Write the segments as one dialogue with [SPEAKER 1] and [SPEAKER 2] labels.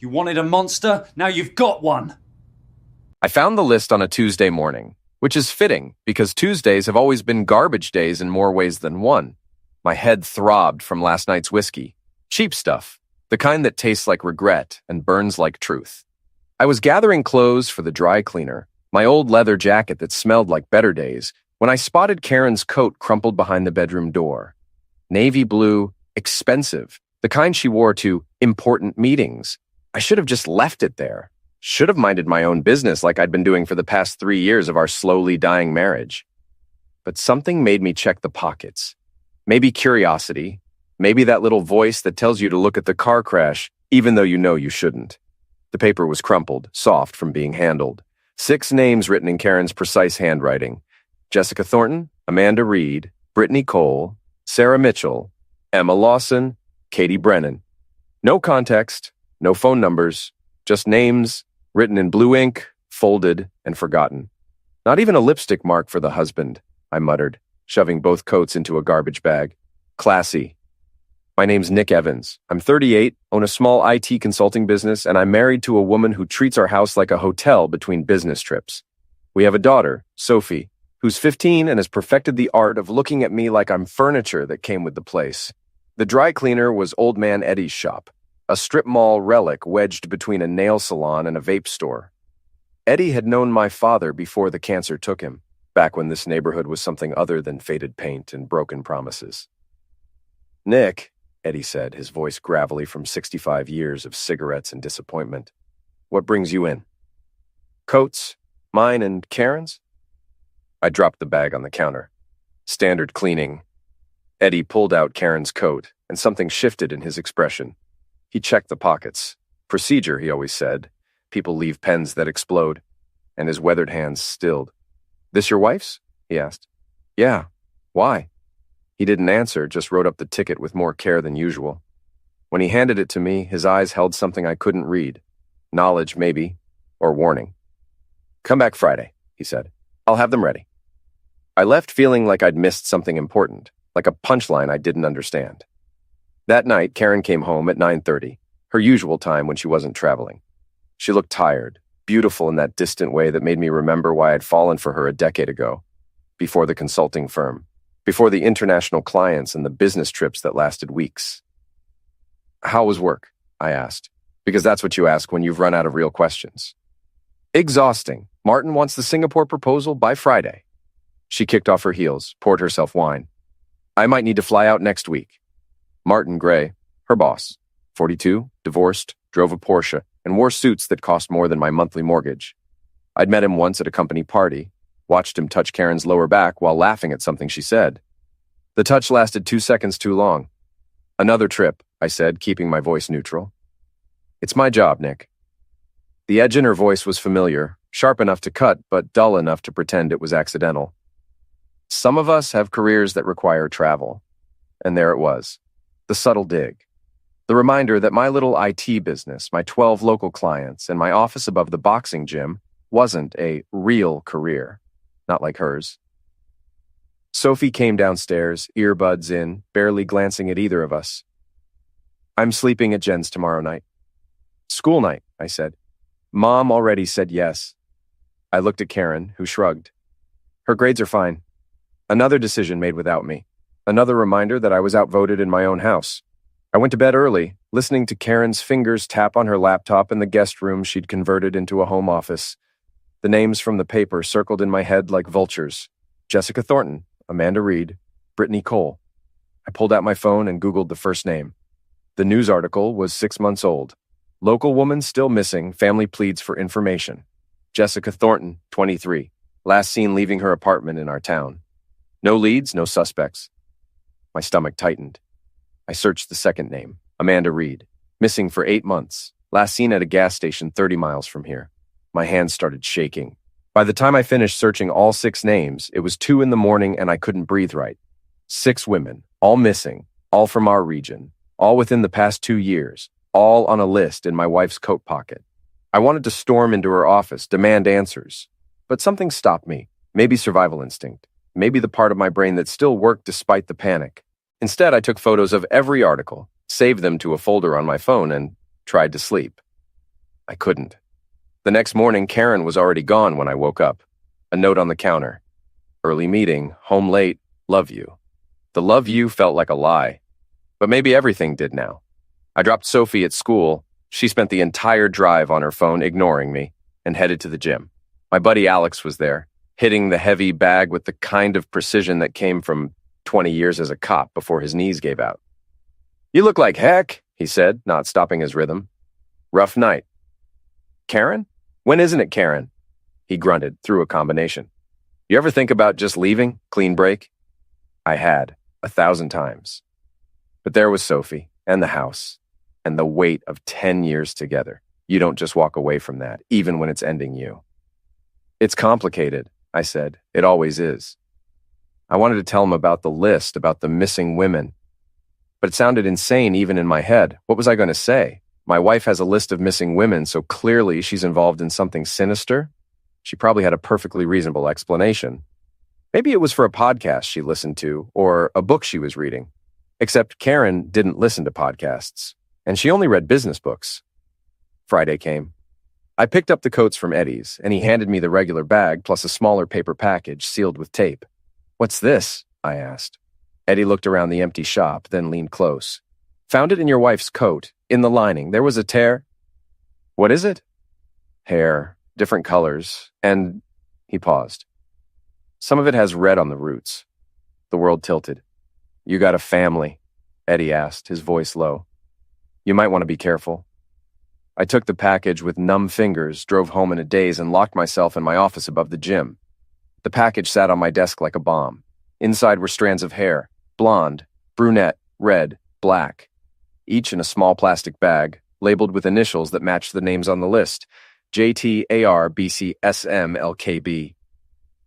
[SPEAKER 1] You wanted a monster? Now you've got one.
[SPEAKER 2] I found the list on a Tuesday morning, which is fitting because Tuesdays have always been garbage days in more ways than one. My head throbbed from last night's whiskey. Cheap stuff, the kind that tastes like regret and burns like truth. I was gathering clothes for the dry cleaner, my old leather jacket that smelled like better days, when I spotted Karen's coat crumpled behind the bedroom door. Navy blue, expensive, the kind she wore to important meetings. I should have just left it there. Should have minded my own business like I'd been doing for the past 3 years of our slowly dying marriage. But something made me check the pockets. Maybe curiosity, maybe that little voice that tells you to look at the car crash, even though you know you shouldn't. The paper was crumpled, soft from being handled. 6 names written in Karen's precise handwriting. Jessica Thornton, Amanda Reed, Brittany Cole, Sarah Mitchell, Emma Lawson, Katie Brennan. No context, no phone numbers, just names, written in blue ink, folded, and forgotten. Not even a lipstick mark for the husband, I muttered, shoving both coats into a garbage bag. Classy. My name's Nick Evans. I'm 38, own a small IT consulting business, and I'm married to a woman who treats our house like a hotel between business trips. We have a daughter, Sophie, who's 15 and has perfected the art of looking at me like I'm furniture that came with the place. The dry cleaner was Old Man Eddie's shop, a strip mall relic wedged between a nail salon and a vape store. Eddie had known my father before the cancer took him, back when this neighborhood was something other than faded paint and broken promises. Nick, Eddie said, his voice gravelly from 65 years of cigarettes and disappointment. What brings you in? Coats? Mine and Karen's? I dropped the bag on the counter. Standard cleaning. Eddie pulled out Karen's coat, and something shifted in his expression. He checked the pockets. Procedure, he always said. People leave pens that explode. And his weathered hands stilled. This your wife's? He asked. Yeah. Why? He didn't answer, just wrote up the ticket with more care than usual. When he handed it to me, his eyes held something I couldn't read. Knowledge, maybe, or warning. Come back Friday, he said. I'll have them ready. I left feeling like I'd missed something important, like a punchline I didn't understand. That night, Karen came home at 9:30, her usual time when she wasn't traveling. She looked tired, beautiful in that distant way that made me remember why I'd fallen for her a decade ago, before the consulting firm, before the international clients and the business trips that lasted weeks. How was work? I asked, because that's what you ask when you've run out of real questions. Exhausting. Martin wants the Singapore proposal by Friday. She kicked off her heels, poured herself wine. I might need to fly out next week. Martin Gray, her boss, 42, divorced, drove a Porsche, and wore suits that cost more than my monthly mortgage. I'd met him once at a company party, watched him touch Karen's lower back while laughing at something she said. The touch lasted 2 seconds too long. Another trip, I said, keeping my voice neutral. It's my job, Nick. The edge in her voice was familiar, sharp enough to cut, but dull enough to pretend it was accidental. Some of us have careers that require travel. And there it was. The subtle dig. The reminder that my little IT business, my 12 local clients, and my office above the boxing gym wasn't a real career. Not like hers. Sophie came downstairs, earbuds in, barely glancing at either of us. I'm sleeping at Jen's tomorrow night. School night, I said. Mom already said yes. I looked at Karen, who shrugged. Her grades are fine. Another decision made without me. Another reminder that I was outvoted in my own house. I went to bed early, listening to Karen's fingers tap on her laptop in the guest room she'd converted into a home office. The names from the paper circled in my head like vultures. Jessica Thornton, Amanda Reed, Brittany Cole. I pulled out my phone and Googled the first name. The news article was 6 months old. Local woman still missing, family pleads for information. Jessica Thornton, 23. Last seen leaving her apartment in our town. No leads, no suspects. My stomach tightened. I searched the second name, Amanda Reed. Missing for 8 months. Last seen at a gas station 30 miles from here. My hands started shaking. By the time I finished searching all 6 names, it was 2 a.m. and I couldn't breathe right. 6 women, all missing, all from our region, all within the past 2 years, all on a list in my wife's coat pocket. I wanted to storm into her office, demand answers. But something stopped me. Maybe survival instinct. Maybe the part of my brain that still worked despite the panic. Instead, I took photos of every article, saved them to a folder on my phone, and tried to sleep. I couldn't. The next morning, Karen was already gone when I woke up. A note on the counter. Early meeting, home late, love you. The love you felt like a lie. But maybe everything did now. I dropped Sophie at school. She spent the entire drive on her phone, ignoring me, and headed to the gym. My buddy Alex was there, hitting the heavy bag with the kind of precision that came from 20 years as a cop before his knees gave out. "You look like heck," he said, not stopping his rhythm. "Rough night." "Karen? When isn't it Karen?" He grunted through a combination. "You ever think about just leaving? Clean break?" I had, 1,000 times. But there was Sophie, and the house, and the weight of 10 years together. You don't just walk away from that, even when it's ending you. "It's complicated," I said. "It always is." I wanted to tell him about the list, about the missing women. But it sounded insane even in my head. What was I going to say? My wife has a list of missing women, so clearly she's involved in something sinister? She probably had a perfectly reasonable explanation. Maybe it was for a podcast she listened to, or a book she was reading. Except Karen didn't listen to podcasts, and she only read business books. Friday came. I picked up the coats from Eddie's, and he handed me the regular bag plus a smaller paper package sealed with tape. "What's this?" I asked. Eddie looked around the empty shop, then leaned close. "Found it in your wife's coat. In the lining. There was a tear." "What is it?" "Hair. Different colors. And—" He paused. "Some of it has red on the roots." The world tilted. "You got a family?" Eddie asked, his voice low. "You might want to be careful." I took the package with numb fingers, drove home in a daze, and locked myself in my office above the gym. The package sat on my desk like a bomb. Inside were strands of hair, blonde, brunette, red, black, each in a small plastic bag, labeled with initials that matched the names on the list, JTARBCSMLKB.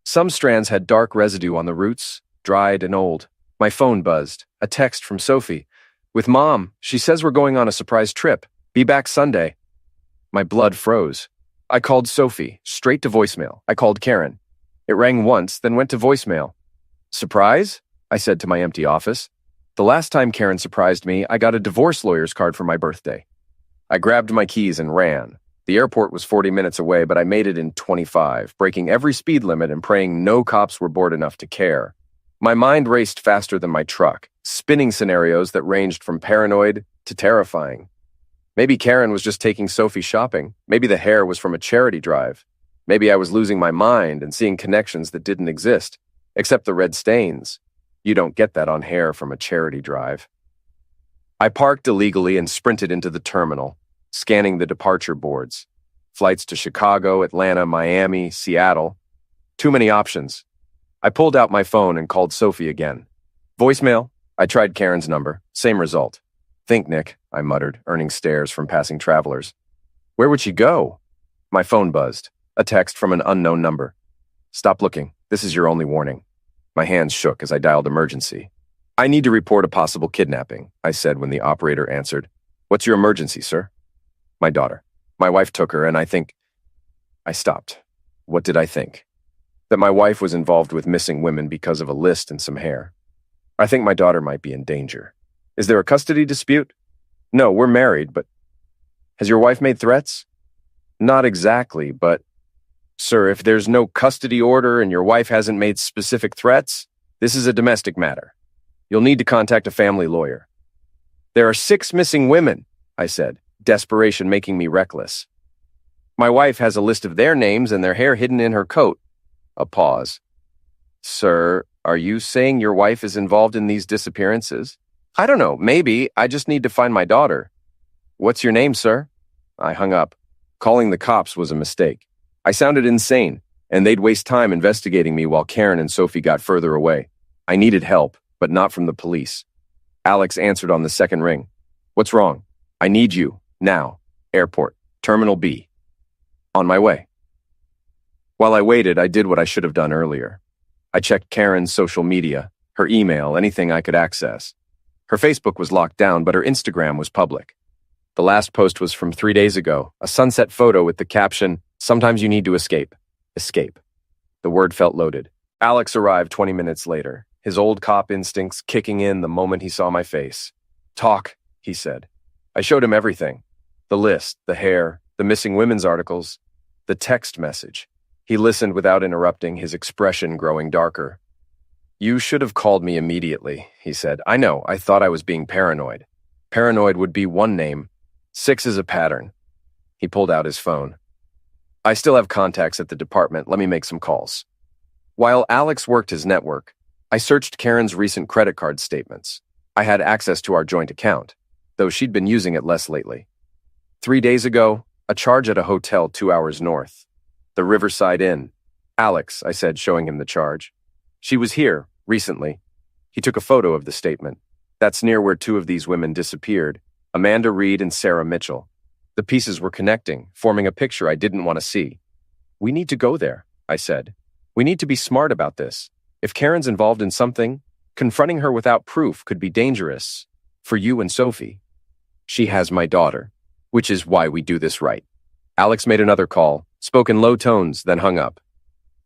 [SPEAKER 2] Some strands had dark residue on the roots, dried and old. My phone buzzed. A text from Sophie. "With Mom. She says we're going on a surprise trip. Be back Sunday." My blood froze. I called Sophie, straight to voicemail. I called Karen. It rang once, then went to voicemail. "Surprise?" I said to my empty office. The last time Karen surprised me, I got a divorce lawyer's card for my birthday. I grabbed my keys and ran. The airport was 40 minutes away, but I made it in 25, breaking every speed limit and praying no cops were bored enough to care. My mind raced faster than my truck, spinning scenarios that ranged from paranoid to terrifying. Maybe Karen was just taking Sophie shopping. Maybe the hair was from a charity drive. Maybe I was losing my mind and seeing connections that didn't exist, except the red stains. You don't get that on hair from a charity drive. I parked illegally and sprinted into the terminal, scanning the departure boards. Flights to Chicago, Atlanta, Miami, Seattle. Too many options. I pulled out my phone and called Sophie again. Voicemail. I tried Karen's number. Same result. "Think, Nick," I muttered, earning stares from passing travelers. Where would she go? My phone buzzed. A text from an unknown number. "Stop looking. This is your only warning." My hands shook as I dialed emergency. "I need to report a possible kidnapping," I said when the operator answered. "What's your emergency, sir?" "My daughter. My wife took her, and I think—" I stopped. What did I think? That my wife was involved with missing women because of a list and some hair. I think my daughter might be in danger. Is there a custody dispute? No, we're married, but... Has your wife made threats? Not exactly, but... Sir, if there's no custody order and your wife hasn't made specific threats, this is a domestic matter. You'll need to contact a family lawyer. There are 6 missing women, I said, desperation making me reckless. My wife has a list of their names and their hair hidden in her coat. A pause. Sir, are you saying your wife is involved in these disappearances? I don't know, maybe. I just need to find my daughter. What's your name, sir? I hung up. Calling the cops was a mistake. I sounded insane, and they'd waste time investigating me while Karen and Sophie got further away. I needed help, but not from the police. Alex answered on the second ring. What's wrong? I need you, now. Airport, Terminal B. On my way. While I waited, I did what I should have done earlier. I checked Karen's social media, her email, anything I could access. Her Facebook was locked down, but her Instagram was public. The last post was from 3 days ago, a sunset photo with the caption, "Sometimes you need to escape." Escape. The word felt loaded. Alex arrived 20 minutes later, his old cop instincts kicking in the moment he saw my face. "Talk," he said. I showed him everything. The list, the hair, The missing women's articles, the text message. He listened without interrupting, his expression growing darker. You should have called me immediately, he said. I know, I thought I was being paranoid. Paranoid would be one name. 6 is a pattern. He pulled out his phone. I still have contacts at the department. Let me make some calls. While Alex worked his network, I searched Karen's recent credit card statements. I had access to our joint account, though she'd been using it less lately. 3 days ago, a charge at a hotel 2 hours north. The Riverside Inn. Alex, I said, showing him the charge. She was here, recently. He took a photo of the statement. That's near where 2 of these women disappeared, Amanda Reed and Sarah Mitchell. The pieces were connecting, forming a picture I didn't want to see. We need to go there, I said. We need to be smart about this. If Karen's involved in something, confronting her without proof could be dangerous. For you and Sophie. She has my daughter, which is why we do this right. Alex made another call, spoke in low tones, then hung up.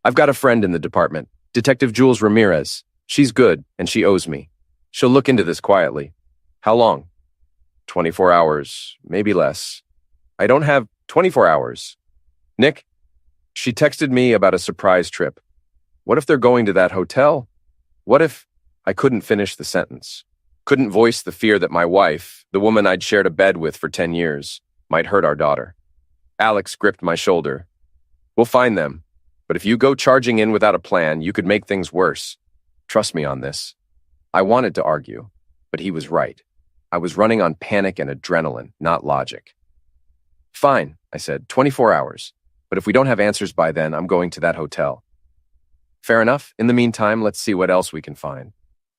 [SPEAKER 2] I've got a friend in the department, Detective Jules Ramirez. She's good, and she owes me. She'll look into this quietly. How long? 24 hours, maybe less. I don't have 24 hours. Nick? She texted me about a surprise trip. What if they're going to that hotel? What if... I couldn't finish the sentence. Couldn't voice the fear that my wife, the woman I'd shared a bed with for 10 years, might hurt our daughter. Alex gripped my shoulder. We'll find them. But if you go charging in without a plan, you could make things worse. Trust me on this. I wanted to argue, but he was right. I was running on panic and adrenaline, not logic. Fine, I said, 24 hours. But if we don't have answers by then, I'm going to that hotel. Fair enough. In the meantime, let's see what else we can find.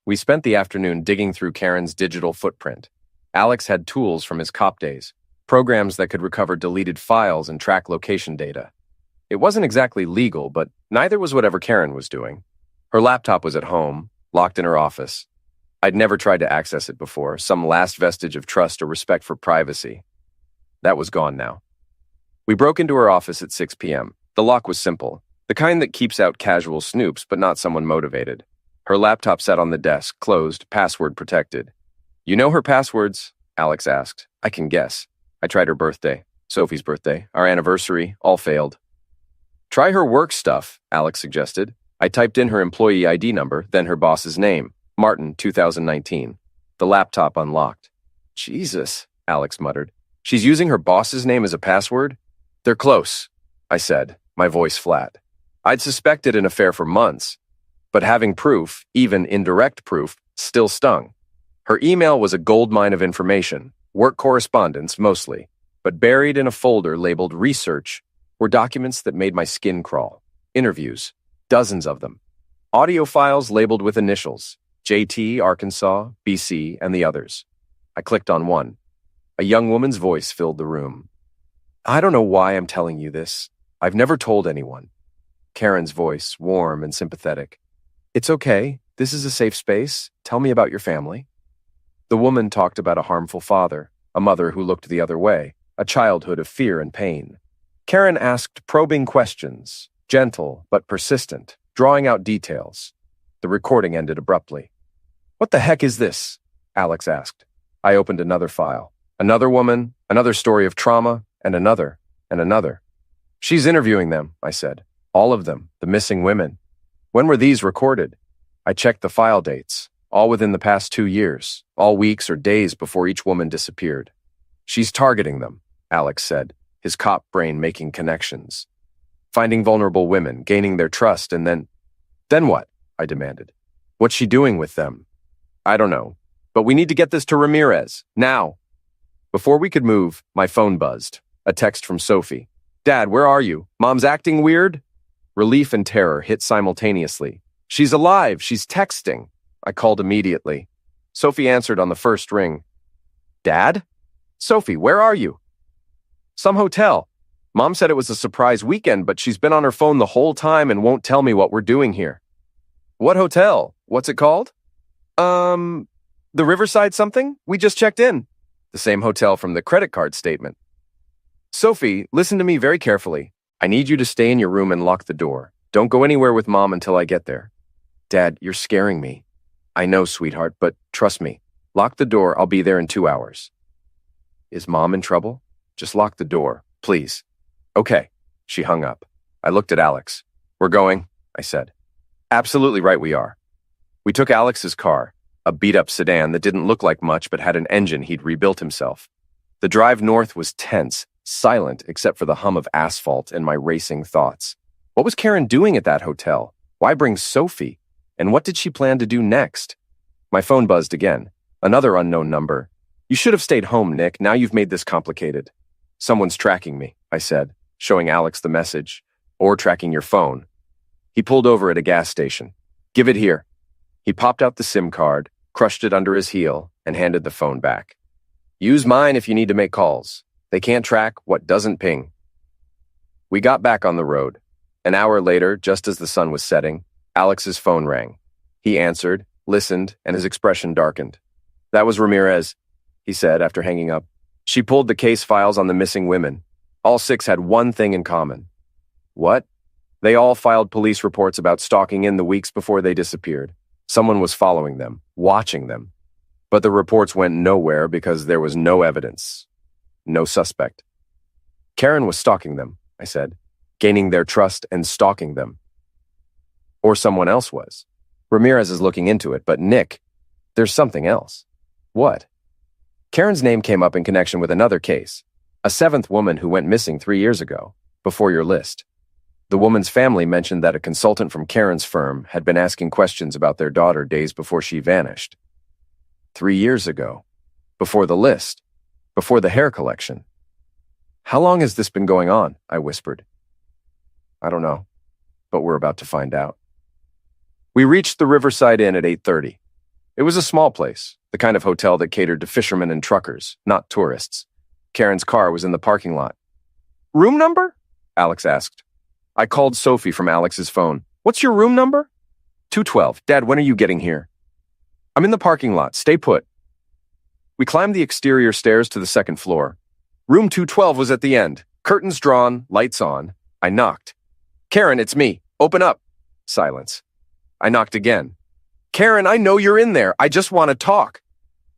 [SPEAKER 2] We spent the afternoon digging through Karen's digital footprint. Alex had tools from his cop days, programs that could recover deleted files and track location data. It wasn't exactly legal, but neither was whatever Karen was doing. Her laptop was at home, locked in her office. I'd never tried to access it before, some last vestige of trust or respect for privacy. That was gone now. We broke into her office at 6 p.m. The lock was simple, the kind that keeps out casual snoops but not someone motivated. Her laptop sat on the desk, closed, password protected. You know her passwords? Alex asked. I can guess. I tried her birthday, Sophie's birthday, our anniversary, all failed. Try her work stuff, Alex suggested. I typed in her employee ID number, then her boss's name, Martin, 2019. The laptop unlocked. Jesus, Alex muttered. She's using her boss's name as a password? They're close, I said, my voice flat. I'd suspected an affair for months, but having proof, even indirect proof, still stung. Her email was a goldmine of information, work correspondence mostly, but buried in a folder labeled research were documents that made my skin crawl. Interviews, dozens of them. Audio files labeled with initials, JT, Arkansas, BC, and the others. I clicked on one. A young woman's voice filled the room. I don't know why I'm telling you this. I've never told anyone. Karen's voice, warm and sympathetic. It's okay. This is a safe space. Tell me about your family. The woman talked about a harmful father, a mother who looked the other way, a childhood of fear and pain. Karen asked probing questions, gentle but persistent, drawing out details. The recording ended abruptly. What the heck is this? Alex asked. I opened another file. Another woman, another story of trauma, and another, and another. She's interviewing them, I said. All of them, the missing women. When were these recorded? I checked the file dates, all within the past 2 years, all weeks or days before each woman disappeared. She's targeting them, Alex said, his cop brain making connections. Finding vulnerable women, gaining their trust, and then... Then what? I demanded. What's she doing with them? I don't know, but we need to get this to Ramirez, now. Before we could move, my phone buzzed. A text from Sophie. Dad, where are you? Mom's acting weird? Relief and terror hit simultaneously. She's alive. She's texting. I called immediately. Sophie answered on the first ring. Dad? Sophie, where are you? Some hotel. Mom said it was a surprise weekend, but she's been on her phone the whole time and won't tell me what we're doing here. What hotel? What's it called? The Riverside something? We just checked in. The same hotel from the credit card statement. Sophie, listen to me very carefully. I need you to stay in your room and lock the door. Don't go anywhere with Mom until I get there. Dad, you're scaring me. I know, sweetheart, but trust me. Lock the door. I'll be there in 2 hours. Is Mom in trouble? Just lock the door. Please. Okay. She hung up. I looked at Alex. We're going, I said. Absolutely right we are. We took Alex's car, a beat-up sedan that didn't look like much but had an engine he'd rebuilt himself. The drive north was tense, silent except for the hum of asphalt and my racing thoughts. What was Karen doing at that hotel? Why bring Sophie? And what did she plan to do next? My phone buzzed again. Another unknown number. You should have stayed home, Nick. Now you've made this complicated. Someone's tracking me, I said, showing Alex the message. Or tracking your phone. He pulled over at a gas station. Give it here. He popped out the SIM card, crushed it under his heel, and handed the phone back. Use mine if you need to make calls. They can't track what doesn't ping. We got back on the road. An hour later, just as the sun was setting, Alex's phone rang. He answered, listened, and his expression darkened. That was Ramirez, he said after hanging up. She pulled the case files on the missing women. All 6 had one thing in common. What? They all filed police reports about stalking in the weeks before they disappeared. Someone was following them, watching them. But the reports went nowhere because there was no evidence. No suspect. Karen was stalking them, I said, gaining their trust and stalking them. Or someone else was. Ramirez is looking into it, but Nick, there's something else. What? Karen's name came up in connection with another case, a 7th woman who went missing 3 years ago, before your list. The woman's family mentioned that a consultant from Karen's firm had been asking questions about their daughter days before she vanished. 3 years ago. Before the list. Before the hair collection. How long has this been going on? I whispered. I don't know, but we're about to find out. We reached the Riverside Inn at 8:30. It was a small place, the kind of hotel that catered to fishermen and truckers, not tourists. Karen's car was in the parking lot. Room number? Alex asked. I called Sophie from Alex's phone. What's your room number? 212. Dad, when are you getting here? I'm in the parking lot. Stay put. We climbed the exterior stairs to the 2nd floor. Room 212 was at the end. Curtains drawn, lights on. I knocked. Karen, it's me. Open up. Silence. I knocked again. Karen, I know you're in there. I just want to talk.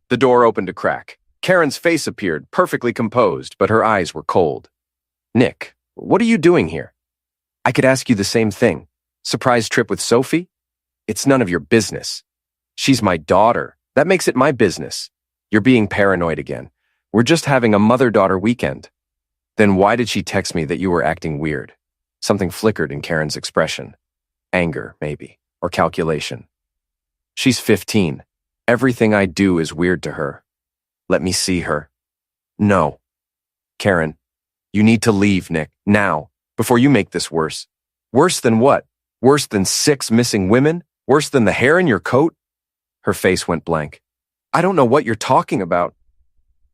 [SPEAKER 2] The door opened a crack. Karen's face appeared, perfectly composed, but her eyes were cold. Nick, what are you doing here? I could ask you the same thing. Surprise trip with Sophie? It's none of your business. She's my daughter. That makes it my business. You're being paranoid again. We're just having a mother-daughter weekend. Then why did she text me that you were acting weird? Something flickered in Karen's expression. Anger, maybe, or calculation. She's 15. Everything I do is weird to her. Let me see her. No. Karen, you need to leave, Nick, now. Before you make this worse. Worse than what? Worse than 6 missing women? Worse than the hair in your coat? Her face went blank. I don't know what you're talking about.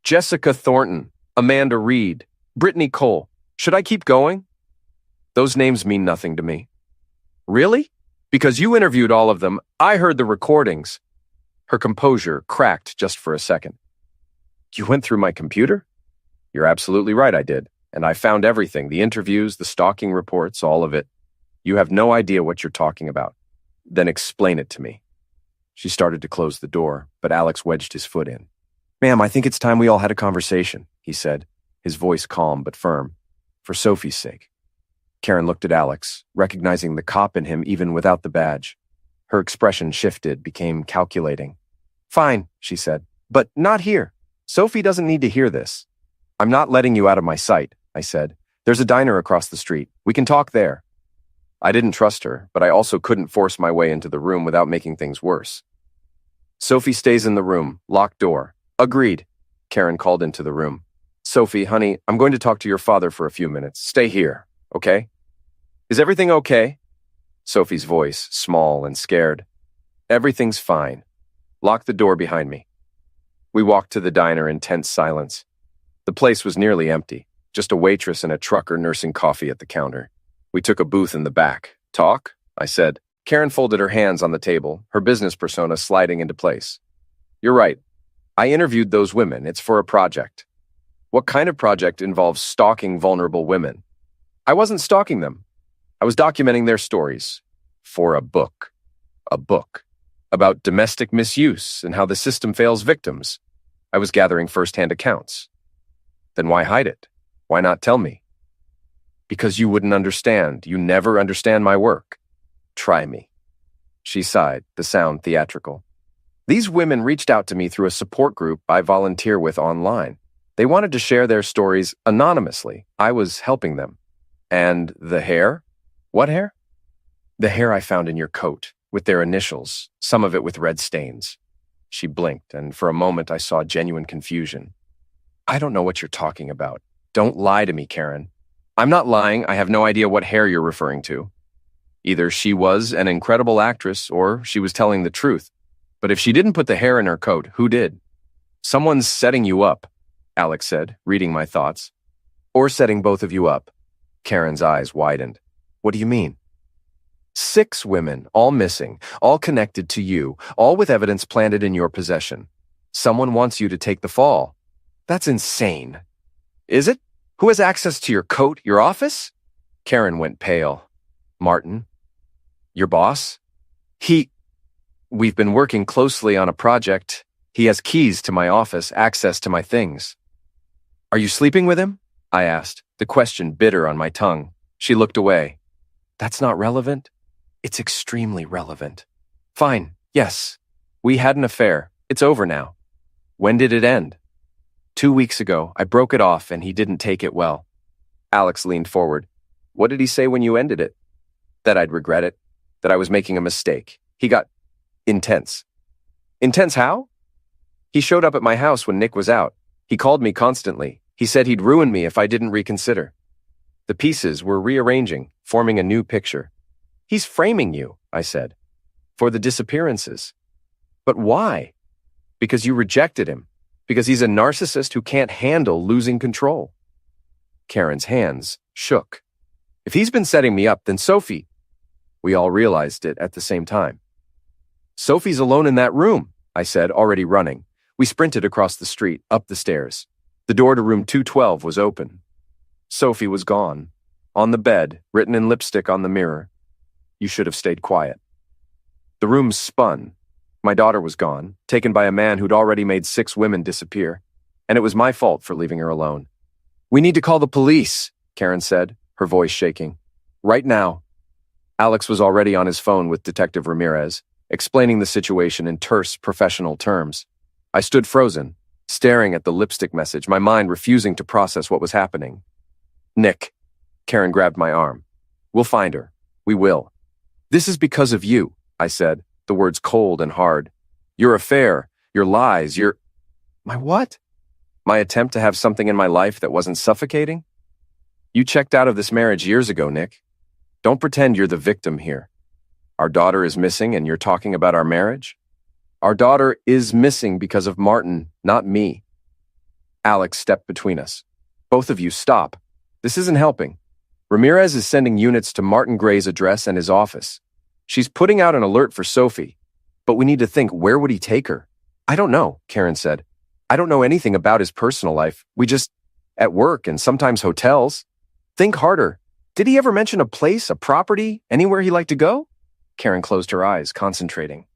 [SPEAKER 2] Jessica Thornton, Amanda Reed, Brittany Cole. Should I keep going? Those names mean nothing to me. Really? Because you interviewed all of them. I heard the recordings. Her composure cracked just for a second. You went through my computer? You're absolutely right, I did. And I found everything, the interviews, the stalking reports, all of it. You have no idea what you're talking about. Then explain it to me. She started to close the door, but Alex wedged his foot in. Ma'am, I think it's time we all had a conversation, he said, his voice calm but firm. For Sophie's sake. Karen looked at Alex, recognizing the cop in him even without the badge. Her expression shifted, became calculating. Fine, she said, but not here. Sophie doesn't need to hear this. I'm not letting you out of my sight, I said. There's a diner across the street. We can talk there. I didn't trust her, but I also couldn't force my way into the room without making things worse. Sophie stays in the room. Locked door. Agreed. Karen called into the room. Sophie, honey, I'm going to talk to your father for a few minutes. Stay here, okay? Is everything okay? Sophie's voice, small and scared. Everything's fine. Lock the door behind me. We walked to the diner in tense silence. The place was nearly empty. Just a waitress and a trucker nursing coffee at the counter. We took a booth in the back. Talk? I said. Karen folded her hands on the table, her business persona sliding into place. You're right. I interviewed those women. It's for a project. What kind of project involves stalking vulnerable women? I wasn't stalking them. I was documenting their stories. For a book. A book. About domestic misuse and how the system fails victims. I was gathering first-hand accounts. Then why hide it? Why not tell me? Because you wouldn't understand. You never understand my work. Try me. She sighed, the sound theatrical. These women reached out to me through a support group I volunteer with online. They wanted to share their stories anonymously. I was helping them. And the hair? What hair? The hair I found in your coat, with their initials, some of it with red stains. She blinked, and for a moment I saw genuine confusion. I don't know what you're talking about. Don't lie to me, Karen. I'm not lying. I have no idea what hair you're referring to. Either she was an incredible actress or she was telling the truth. But if she didn't put the hair in her coat, who did? Someone's setting you up, Alex said, reading my thoughts. Or setting both of you up. Karen's eyes widened. What do you mean? 6 women, all missing, all connected to you, all with evidence planted in your possession. Someone wants you to take the fall. That's insane. Is it? Who has access to your coat, your office? Karen went pale. Martin? Your boss? We've been working closely on a project. He has keys to my office, access to my things. Are you sleeping with him? I asked, the question bitter on my tongue. She looked away. That's not relevant? It's extremely relevant. Fine, yes. We had an affair. It's over now. When did it end? 2 weeks ago. I broke it off and he didn't take it well. Alex leaned forward. What did he say when you ended it? That I'd regret it. That I was making a mistake. He got intense. Intense how? He showed up at my house when Nick was out. He called me constantly. He said he'd ruin me if I didn't reconsider. The pieces were rearranging, forming a new picture. He's framing you, I said, for the disappearances. But why? Because you rejected him. Because he's a narcissist who can't handle losing control. Karen's hands shook. If he's been setting me up, then Sophie. We all realized it at the same time. Sophie's alone in that room, I said, already running. We sprinted across the street, up the stairs. The door to room 212 was open. Sophie was gone. On the bed, written in lipstick on the mirror. You should have stayed quiet. The room spun. My daughter was gone, taken by a man who'd already made 6 women disappear. And it was my fault for leaving her alone. We need to call the police, Karen said, her voice shaking. Right now. Alex was already on his phone with Detective Ramirez, explaining the situation in terse, professional terms. I stood frozen, staring at the lipstick message, my mind refusing to process what was happening. Nick. Karen grabbed my arm. We'll find her. We will. This is because of you, I said, the words cold and hard. Your affair, your lies, your... My what? My attempt to have something in my life that wasn't suffocating? You checked out of this marriage years ago, Nick. Don't pretend you're the victim here. Our daughter is missing and you're talking about our marriage? Our daughter is missing because of Martin, not me. Alex stepped between us. Both of you stop. This isn't helping. Ramirez is sending units to Martin Gray's address and his office. She's putting out an alert for Sophie. But we need to think, where would he take her? I don't know, Karen said. I don't know anything about his personal life. We just... at work and sometimes hotels. Think harder. Did he ever mention a place, a property, anywhere he liked to go? Karen closed her eyes, concentrating.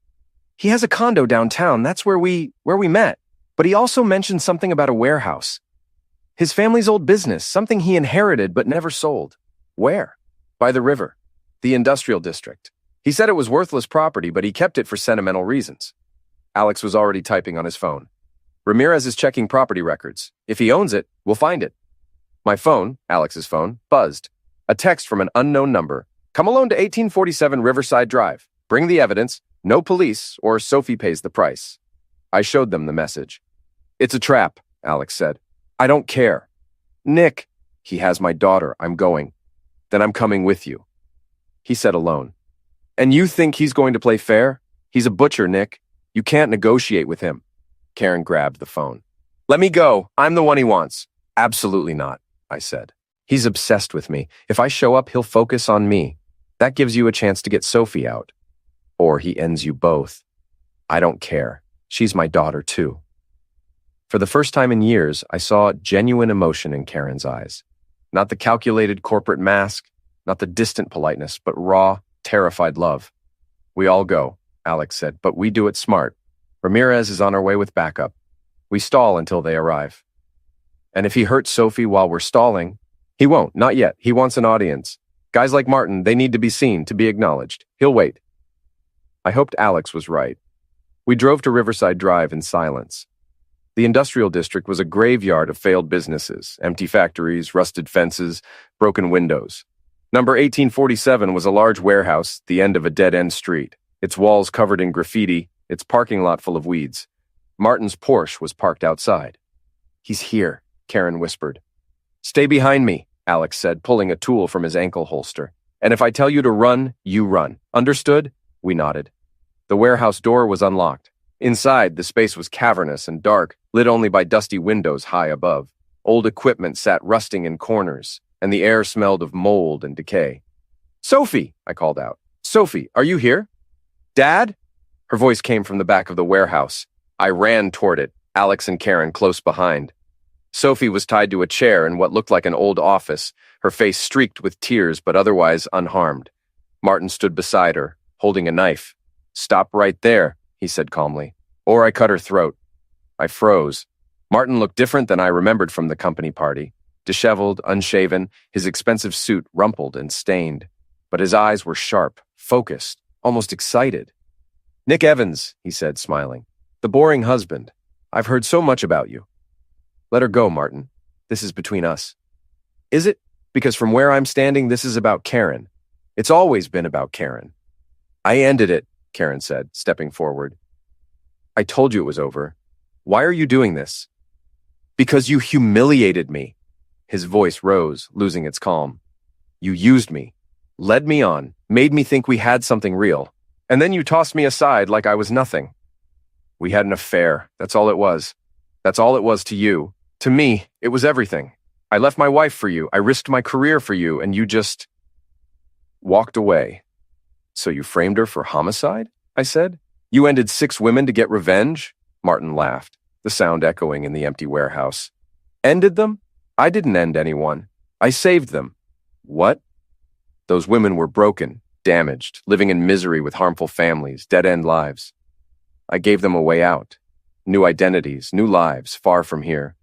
[SPEAKER 2] He has a condo downtown. That's where we met. But he also mentioned something about a warehouse. His family's old business, something he inherited but never sold. Where? By the river. The industrial district. He said it was worthless property, but he kept it for sentimental reasons. Alex was already typing on his phone. Ramirez is checking property records. If he owns it, we'll find it. My phone, Alex's phone, buzzed. A text from an unknown number. Come alone to 1847 Riverside Drive. Bring the evidence. No police, or Sophie pays the price. I showed them the message. It's a trap, Alex said. I don't care. Nick, he has my daughter. I'm going. Then I'm coming with you. He said alone. And you think he's going to play fair? He's a butcher, Nick. You can't negotiate with him. Karen grabbed the phone. Let me go. I'm the one he wants. Absolutely not, I said. He's obsessed with me. If I show up, he'll focus on me. That gives you a chance to get Sophie out. Or he ends you both. I don't care. She's my daughter, too. For the first time in years, I saw genuine emotion in Karen's eyes. Not the calculated corporate mask, not the distant politeness, but raw, terrified love. We all go, Alex said, but we do it smart. Ramirez is on our way with backup. We stall until they arrive. And if he hurts Sophie while we're stalling, He won't, not yet. He wants an audience. Guys like Martin, they need to be seen, to be acknowledged. He'll wait. I hoped Alex was right. We drove to Riverside Drive in silence. The industrial district was a graveyard of failed businesses, empty factories, rusted fences, broken windows. Number 1847 was a large warehouse, the end of a dead-end street, its walls covered in graffiti, its parking lot full of weeds. Martin's Porsche was parked outside. "He's here," Karen whispered. "Stay behind me," Alex said, pulling a tool from his ankle holster. "And if I tell you to run, you run. Understood?" We nodded. The warehouse door was unlocked. Inside, the space was cavernous and dark, lit only by dusty windows high above. Old equipment sat rusting in corners, and the air smelled of mold and decay. "Sophie," I called out. "Sophie, are you here?" "Dad?" Her voice came from the back of the warehouse. I ran toward it, Alex and Karen close behind. Sophie was tied to a chair in what looked like an old office, her face streaked with tears but otherwise unharmed. Martin stood beside her, holding a knife. "Stop right there," he said calmly, "or I cut her throat." I froze. Martin looked different than I remembered from the company party. Disheveled, unshaven, his expensive suit rumpled and stained. But his eyes were sharp, focused, almost excited. "Nick Evans," he said, smiling. "The boring husband. I've heard so much about you." "Let her go, Martin. This is between us." "Is it? Because from where I'm standing, this is about Karen. It's always been about Karen." "I ended it," Karen said, stepping forward. "I told you it was over. Why are you doing this?" "Because you humiliated me." His voice rose, losing its calm. "You used me, led me on, made me think we had something real, and then you tossed me aside like I was nothing. We had an affair, that's all it was. That's all it was to you. To me, it was everything. I left my wife for you, I risked my career for you, and you just walked away." "So you framed her for homicide?" I said. "You ended 6 women to get revenge?" Martin laughed, the sound echoing in the empty warehouse. "Ended them? I didn't end anyone. I saved them." "What?" "Those women were broken, damaged, living in misery with harmful families, dead-end lives. I gave them a way out. New identities, new lives, far from here.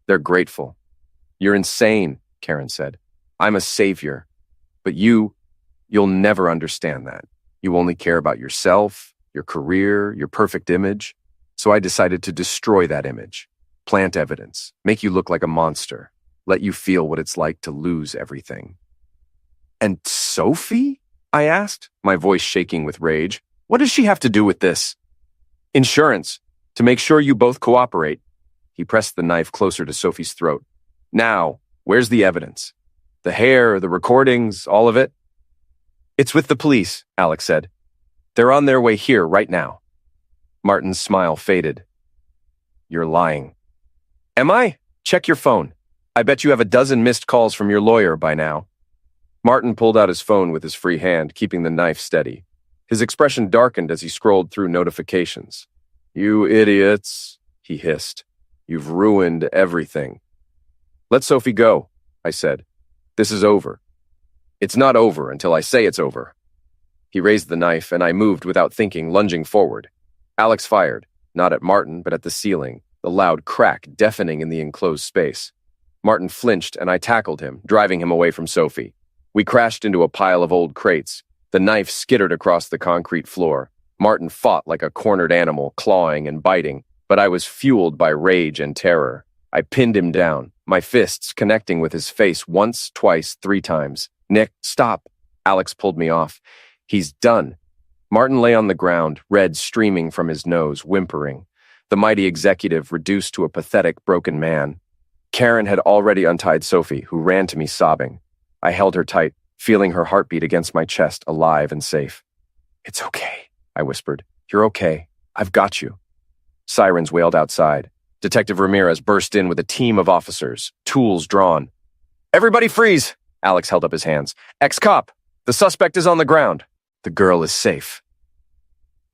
[SPEAKER 2] They're grateful." "You're insane," Karen said. "I'm a savior. But you'll never understand that. You only care about yourself, your career, your perfect image. So I decided to destroy that image, plant evidence, make you look like a monster, let you feel what it's like to lose everything." "And Sophie?" I asked, my voice shaking with rage. "What does she have to do with this?" "Insurance, to make sure you both cooperate." He pressed the knife closer to Sophie's throat. "Now, where's the evidence? The hair, the recordings, all of it?" "It's with the police," Alex said. "They're on their way here right now." Martin's smile faded. "You're lying." "Am I? Check your phone. I bet you have a dozen missed calls from your lawyer by now." Martin pulled out his phone with his free hand, keeping the knife steady. His expression darkened as he scrolled through notifications. "You idiots," he hissed. "You've ruined everything." "Let Sophie go," I said. "This is over." "It's not over until I say it's over." He raised the knife, and I moved without thinking, lunging forward. Alex fired, not at Martin, but at the ceiling, the loud crack deafening in the enclosed space. Martin flinched, and I tackled him, driving him away from Sophie. We crashed into a pile of old crates. The knife skittered across the concrete floor. Martin fought like a cornered animal, clawing and biting, but I was fueled by rage and terror. I pinned him down, my fists connecting with his face once, twice, 3 times. "Nick, stop." Alex pulled me off. "He's done." Martin lay on the ground, red streaming from his nose, whimpering. The mighty executive reduced to a pathetic, broken man. Karen had already untied Sophie, who ran to me sobbing. I held her tight, feeling her heartbeat against my chest, alive and safe. "It's okay," I whispered. "You're okay. I've got you." Sirens wailed outside. Detective Ramirez burst in with a team of officers, tools drawn. "Everybody freeze!" Alex held up his hands. "Ex-cop, the suspect is on the ground. The girl is safe."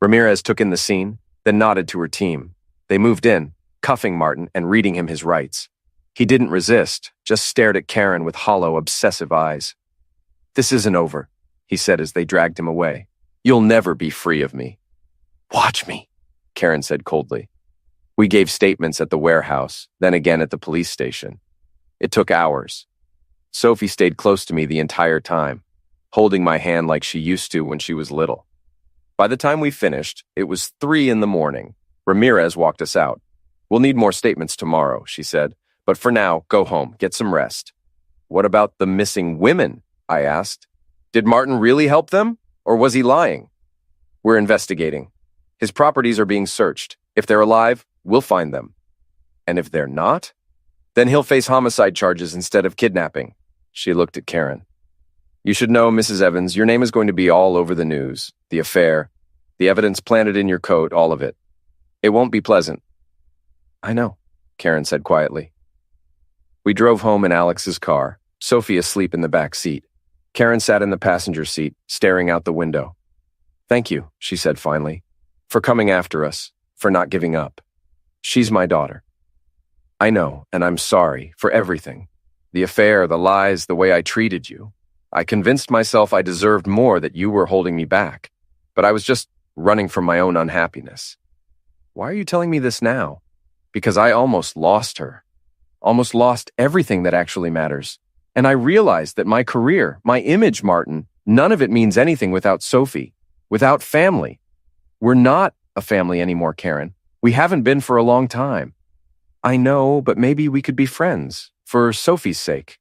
[SPEAKER 2] Ramirez took in the scene, then nodded to her team. They moved in, cuffing Martin and reading him his rights. He didn't resist, just stared at Karen with hollow, obsessive eyes. "This isn't over," he said as they dragged him away. "You'll never be free of me." "Watch me," Karen said coldly. We gave statements at the warehouse, then again at the police station. It took hours. Sophie stayed close to me the entire time, holding my hand like she used to when she was little. By the time we finished, it was 3 in the morning. Ramirez walked us out. "We'll need more statements tomorrow," she said. "But for now, go home, get some rest." "What about the missing women?" I asked. "Did Martin really help them, or was he lying?" "We're investigating. His properties are being searched. If they're alive, we'll find them. And if they're not, then he'll face homicide charges instead of kidnapping." She looked at Karen. "You should know, Mrs. Evans, your name is going to be all over the news. The affair, the evidence planted in your coat, all of it. It won't be pleasant." "I know," Karen said quietly. We drove home in Alex's car, Sophie asleep in the back seat. Karen sat in the passenger seat, staring out the window. "Thank you," she said finally, "for coming after us, for not giving up. She's my daughter." "I know, and I'm sorry for everything. The affair, the lies, the way I treated you. I convinced myself I deserved more, that you were holding me back. But I was just running from my own unhappiness." "Why are you telling me this now?" "Because I almost lost her. Almost lost everything that actually matters. And I realized that my career, my image, Martin, none of it means anything without Sophie, without family. We're not a family anymore, Karen. We haven't been for a long time." "I know, but maybe we could be friends, for Sophie's sake."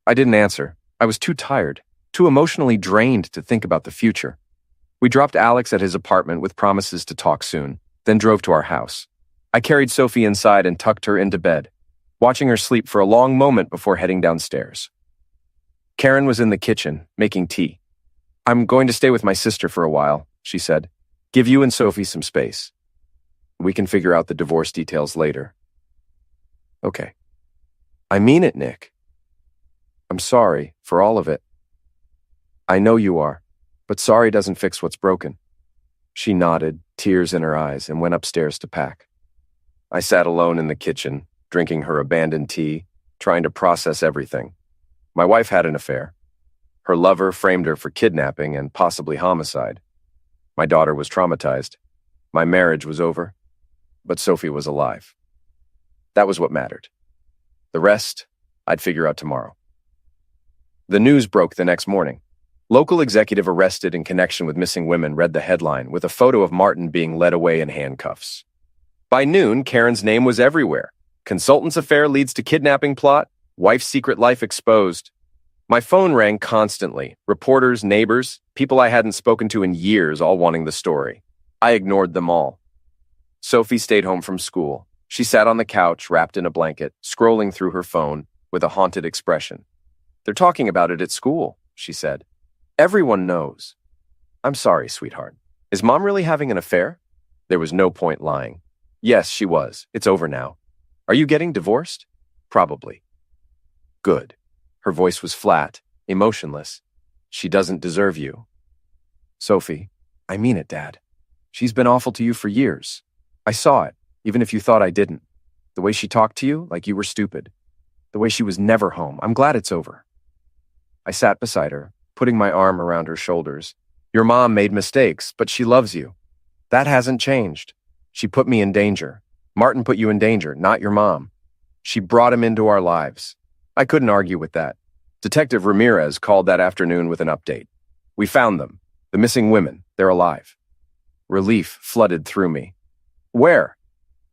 [SPEAKER 2] I didn't answer. I was too tired, too emotionally drained to think about the future. We dropped Alex at his apartment with promises to talk soon, then drove to our house. I carried Sophie inside and tucked her into bed, watching her sleep for a long moment before heading downstairs. Karen was in the kitchen, making tea. "I'm going to stay with my sister for a while," she said. "Give you and Sophie some space. We can figure out the divorce details later." "Okay." "I mean it, Nick. I'm sorry for all of it." "I know you are, but sorry doesn't fix what's broken." She nodded, tears in her eyes, and went upstairs to pack. I sat alone in the kitchen, drinking her abandoned tea, trying to process everything. My wife had an affair. Her lover framed her for kidnapping and possibly homicide. My daughter was traumatized. My marriage was over. But Sophie was alive. That was what mattered. The rest, I'd figure out tomorrow. The news broke the next morning. Local executive arrested in connection with missing women read the headline with a photo of Martin being led away in handcuffs. By noon, Karen's name was everywhere. Consultant's affair leads to kidnapping plot, wife's secret life exposed. My phone rang constantly. Reporters, neighbors, people I hadn't spoken to in years, all wanting the story. I ignored them all. Sophie stayed home from school. She sat on the couch, wrapped in a blanket, scrolling through her phone with a haunted expression. "They're talking about it at school," she said. "Everyone knows." "I'm sorry, sweetheart. Is Mom really having an affair?" There was no point lying. Yes, she was. It's over now. "Are you getting divorced?" "Probably." "Good." Her voice was flat, emotionless. "She doesn't deserve you." "Sophie, I mean it, Dad. She's been awful to you for years. I saw it, even if you thought I didn't. The way she talked to you, like you were stupid. The way she was never home. I'm glad it's over." I sat beside her, putting my arm around her shoulders. "Your mom made mistakes, but she loves you. That hasn't changed. She put me in danger. Martin put you in danger, not your mom. She brought him into our lives." I couldn't argue with that. Detective Ramirez called that afternoon with an update. "We found them. The missing women. They're alive." Relief flooded through me. "Where?"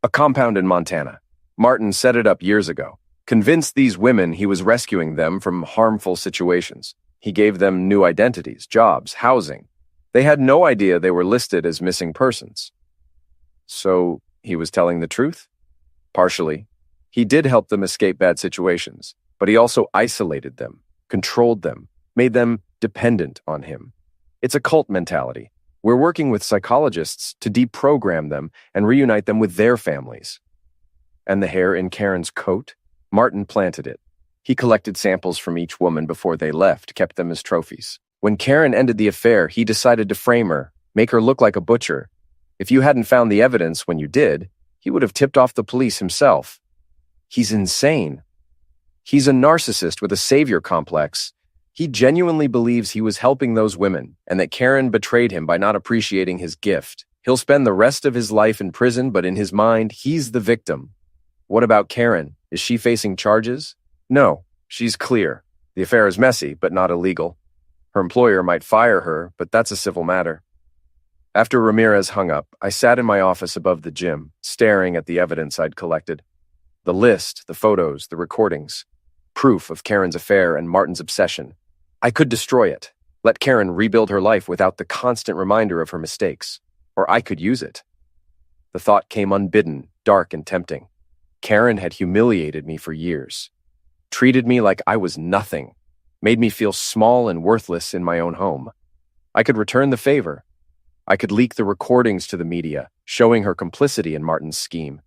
[SPEAKER 2] "A compound in Montana. Martin set it up years ago. Convinced these women he was rescuing them from harmful situations. He gave them new identities, jobs, housing. They had no idea they were listed as missing persons." "So he was telling the truth?" "Partially. He did help them escape bad situations, but he also isolated them, controlled them, made them dependent on him. It's a cult mentality. We're working with psychologists to deprogram them and reunite them with their families." "And the hair in Karen's coat?" "Martin planted it. He collected samples from each woman before they left, kept them as trophies. When Karen ended the affair, he decided to frame her, make her look like a butcher. If you hadn't found the evidence when you did, he would have tipped off the police himself. He's insane. He's a narcissist with a savior complex. He genuinely believes he was helping those women and that Karen betrayed him by not appreciating his gift. He'll spend the rest of his life in prison, but in his mind, he's the victim. What about Karen? Is she facing charges? No, she's clear. The affair is messy, but not illegal. Her employer might fire her, but that's a civil matter. After Ramirez hung up, I sat in my office above the gym, staring at the evidence I'd collected. The list, the photos, the recordings. Proof of Karen's affair and Martin's obsession. I could destroy it, let Karen rebuild her life without the constant reminder of her mistakes. Or I could use it. The thought came unbidden, dark and tempting. Karen had humiliated me for years. Treated me like I was nothing. Made me feel small and worthless in my own home. I could return the favor. I could leak the recordings to the media, showing her complicity in Martin's scheme.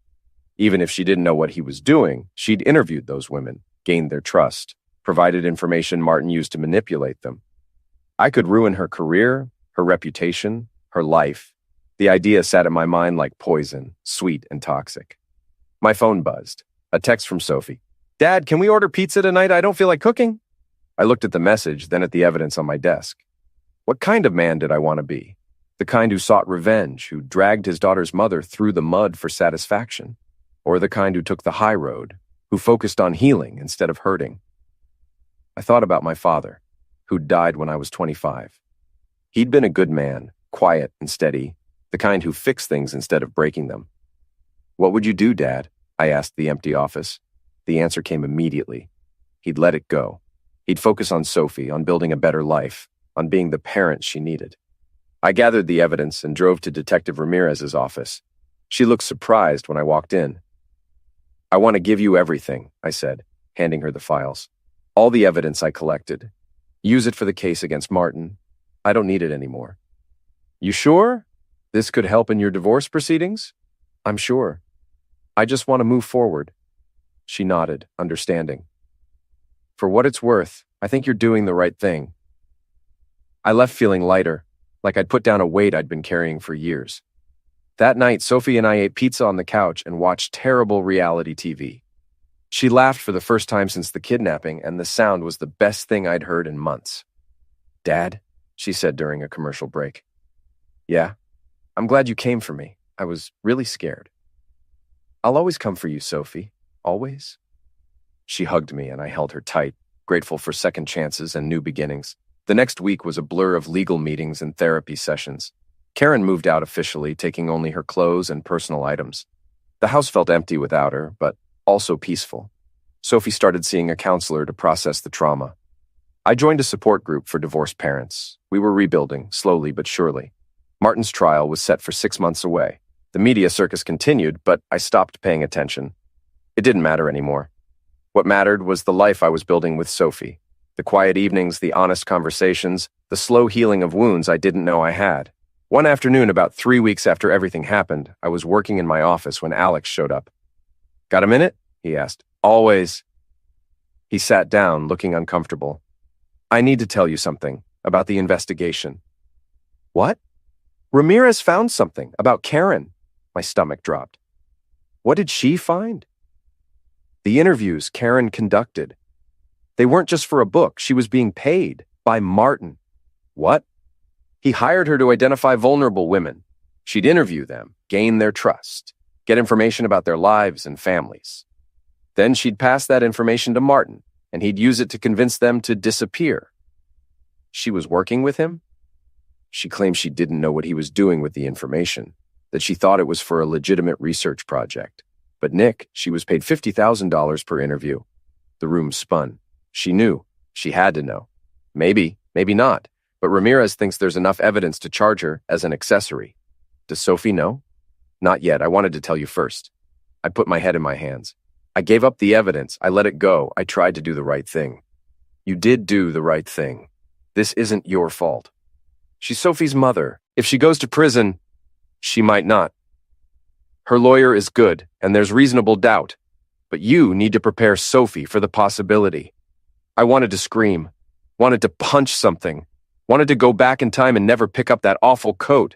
[SPEAKER 2] Even if she didn't know what he was doing, she'd interviewed those women, gained their trust, provided information Martin used to manipulate them. I could ruin her career, her reputation, her life. The idea sat in my mind like poison, sweet and toxic. My phone buzzed. A text from Sophie. "Dad, can we order pizza tonight? I don't feel like cooking." I looked at the message, then at the evidence on my desk. What kind of man did I want to be? The kind who sought revenge, who dragged his daughter's mother through the mud for satisfaction? Or the kind who took the high road, who focused on healing instead of hurting? I thought about my father, who died when I was 25. He'd been a good man, quiet and steady, the kind who fixed things instead of breaking them. "What would you do, Dad?" I asked the empty office. The answer came immediately. He'd let it go. He'd focus on Sophie, on building a better life, on being the parent she needed. I gathered the evidence and drove to Detective Ramirez's office. She looked surprised when I walked in. "I want to give you everything," I said, handing her the files. "All the evidence I collected. Use it for the case against Martin. I don't need it anymore." "You sure? This could help in your divorce proceedings?" "I'm sure. I just want to move forward." She nodded, understanding. "For what it's worth, I think you're doing the right thing." I left feeling lighter, like I'd put down a weight I'd been carrying for years. That night, Sophie and I ate pizza on the couch and watched terrible reality TV. She laughed for the first time since the kidnapping, and the sound was the best thing I'd heard in months. "Dad," she said during a commercial break. "Yeah? I'm glad you came for me. I was really scared." "I'll always come for you, Sophie. Always." She hugged me and I held her tight, grateful for second chances and new beginnings. The next week was a blur of legal meetings and therapy sessions. Karen moved out officially, taking only her clothes and personal items. The house felt empty without her, but also peaceful. Sophie started seeing a counselor to process the trauma. I joined a support group for divorced parents. We were rebuilding, slowly but surely. Martin's trial was set for 6 months away. The media circus continued, but I stopped paying attention. It didn't matter anymore. What mattered was the life I was building with Sophie. The quiet evenings, the honest conversations, the slow healing of wounds I didn't know I had. One afternoon, about 3 weeks after everything happened, I was working in my office when Alex showed up. "Got a minute?" he asked. "Always." He sat down, looking uncomfortable. "I need to tell you something about the investigation." "What?" "Ramirez found something about Karen." My stomach dropped. "What did she find?" "The interviews Karen conducted. They weren't just for a book. She was being paid by Martin." "What?" "He hired her to identify vulnerable women. She'd interview them, gain their trust, get information about their lives and families. Then she'd pass that information to Martin, and he'd use it to convince them to disappear." "She was working with him?" She claimed she didn't know what he was doing with the information, that she thought it was for a legitimate research project. But Nick, she was paid $50,000 per interview. The room spun. She knew. She had to know. Maybe, maybe not. But Ramirez thinks there's enough evidence to charge her as an accessory. Does Sophie know? Not yet. I wanted to tell you first. I put my head in my hands. I gave up the evidence. I let it go. I tried to do the right thing. You did do the right thing. This isn't your fault. She's Sophie's mother. If she goes to prison, she might not. Her lawyer is good, and there's reasonable doubt. But you need to prepare Sophie for the possibility. I wanted to scream, wanted to punch something, wanted to go back in time and never pick up that awful coat.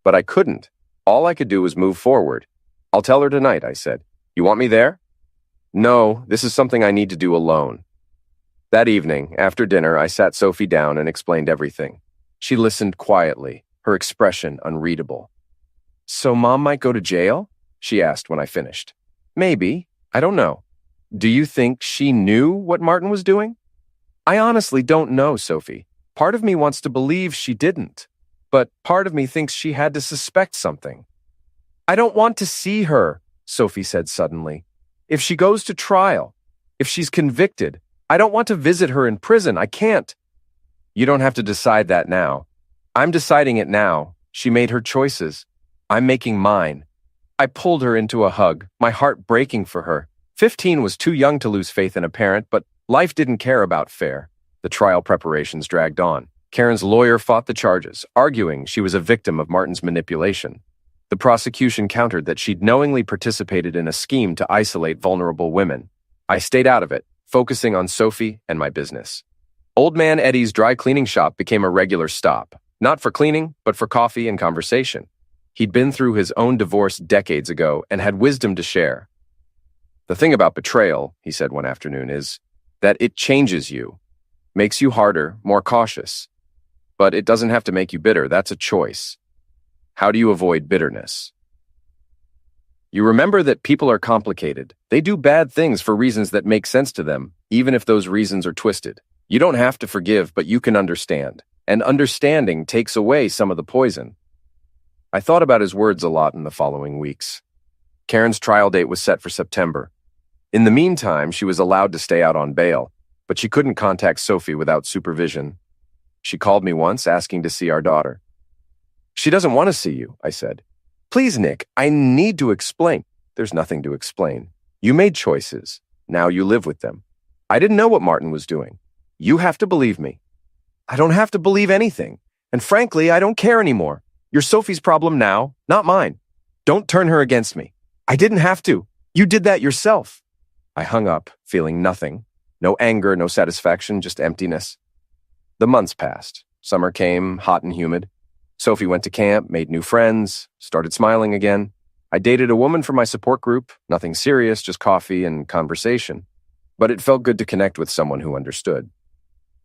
[SPEAKER 2] But I couldn't. All I could do was move forward. "I'll tell her tonight," I said. "You want me there?" "No, this is something I need to do alone." That evening, after dinner, I sat Sophie down and explained everything. She listened quietly, her expression unreadable. "So Mom might go to jail?" she asked when I finished. "Maybe. I don't know. Do you think she knew what Martin was doing?" I honestly don't know, Sophie. Part of me wants to believe she didn't, but part of me thinks she had to suspect something. I don't want to see her, Sophie said suddenly. If she goes to trial, if she's convicted, I don't want to visit her in prison. I can't. You don't have to decide that now. I'm deciding it now. She made her choices. I'm making mine. I pulled her into a hug, my heart breaking for her. 15 was too young to lose faith in a parent, but life didn't care about fair. The trial preparations dragged on. Karen's lawyer fought the charges, arguing she was a victim of Martin's manipulation. The prosecution countered that she'd knowingly participated in a scheme to isolate vulnerable women. I stayed out of it, focusing on Sophie and my business. Old Man Eddie's dry cleaning shop became a regular stop, not for cleaning, but for coffee and conversation. He'd been through his own divorce decades ago and had wisdom to share. The thing about betrayal, he said one afternoon, is that it changes you, makes you harder, more cautious. But it doesn't have to make you bitter. That's a choice. How do you avoid bitterness? You remember that people are complicated. They do bad things for reasons that make sense to them, even if those reasons are twisted. You don't have to forgive, but you can understand. And understanding takes away some of the poison. I thought about his words a lot in the following weeks. Karen's trial date was set for September. In the meantime, she was allowed to stay out on bail, but she couldn't contact Sophie without supervision. She called me once asking to see our daughter. She doesn't want to see you, I said. Please, Nick, I need to explain. There's nothing to explain. You made choices. Now you live with them. I didn't know what Martin was doing. You have to believe me. I don't have to believe anything. And frankly, I don't care anymore. You're Sophie's problem now, not mine. Don't turn her against me. I didn't have to. You did that yourself. I hung up, feeling nothing. No anger, no satisfaction, just emptiness. The months passed. Summer came, hot and humid. Sophie went to camp, made new friends, started smiling again. I dated a woman for my support group, nothing serious, just coffee and conversation. But it felt good to connect with someone who understood.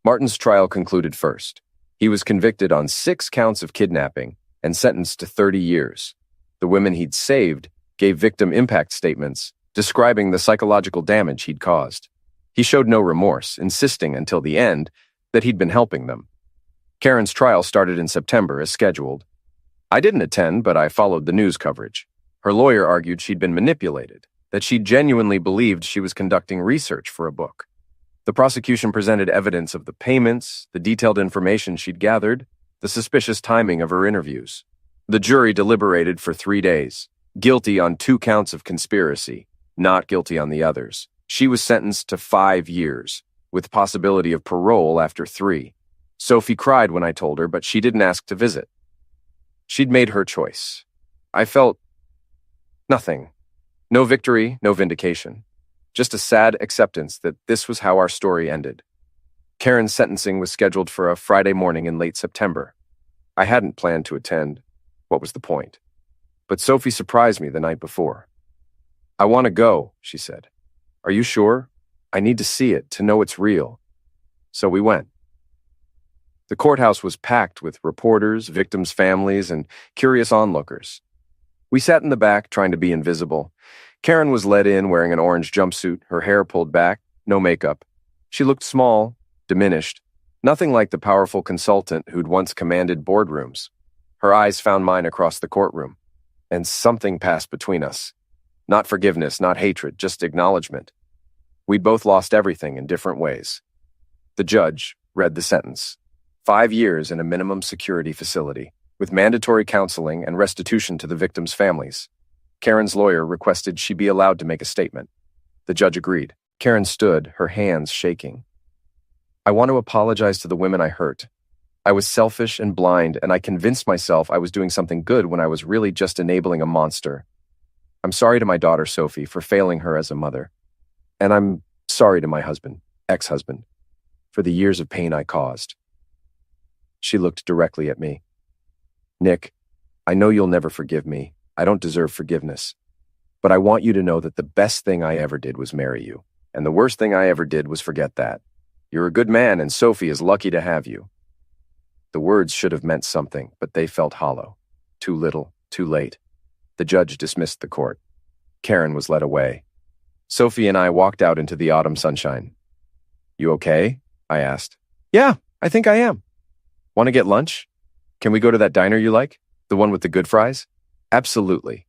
[SPEAKER 2] Martin's trial concluded first. He was convicted on 6 counts of kidnapping and sentenced to 30 years. The women he'd saved gave victim impact statements describing the psychological damage he'd caused. He showed no remorse, insisting until the end that he'd been helping them. Karen's trial started in September as scheduled. I didn't attend, but I followed the news coverage. Her lawyer argued she'd been manipulated, that she genuinely believed she was conducting research for a book. The prosecution presented evidence of the payments, the detailed information she'd gathered, the suspicious timing of her interviews. The jury deliberated for 3 days, guilty on 2 counts of conspiracy, not guilty on the others. She was sentenced to 5 years, with possibility of parole after 3. Sophie cried when I told her, but she didn't ask to visit. She'd made her choice. I felt nothing. No victory, no vindication. Just a sad acceptance that this was how our story ended. Karen's sentencing was scheduled for a Friday morning in late September. I hadn't planned to attend. What was the point? But Sophie surprised me the night before. I want to go, she said. Are you sure? I need to see it, to know it's real. So we went. The courthouse was packed with reporters, victims' families, and curious onlookers. We sat in the back, trying to be invisible. Karen was led in wearing an orange jumpsuit, her hair pulled back, no makeup. She looked small, diminished, nothing like the powerful consultant who'd once commanded boardrooms. Her eyes found mine across the courtroom, and something passed between us. Not forgiveness, not hatred, just acknowledgement. We'd both lost everything in different ways. The judge read the sentence. 5 years in a minimum security facility, with mandatory counseling and restitution to the victims' families. Karen's lawyer requested she be allowed to make a statement. The judge agreed. Karen stood, her hands shaking. I want to apologize to the women I hurt. I was selfish and blind, and I convinced myself I was doing something good when I was really just enabling a monster. I'm sorry to my daughter, Sophie, for failing her as a mother. And I'm sorry to my husband, ex-husband, for the years of pain I caused. She looked directly at me. Nick, I know you'll never forgive me. I don't deserve forgiveness. But I want you to know that the best thing I ever did was marry you. And the worst thing I ever did was forget that. You're a good man, and Sophie is lucky to have you. The words should have meant something, but they felt hollow. Too little, too late. The judge dismissed the court. Karen was led away. Sophie and I walked out into the autumn sunshine. You okay? I asked. Yeah, I think I am. Want to get lunch? Can we go to that diner you like? The one with the good fries? Absolutely.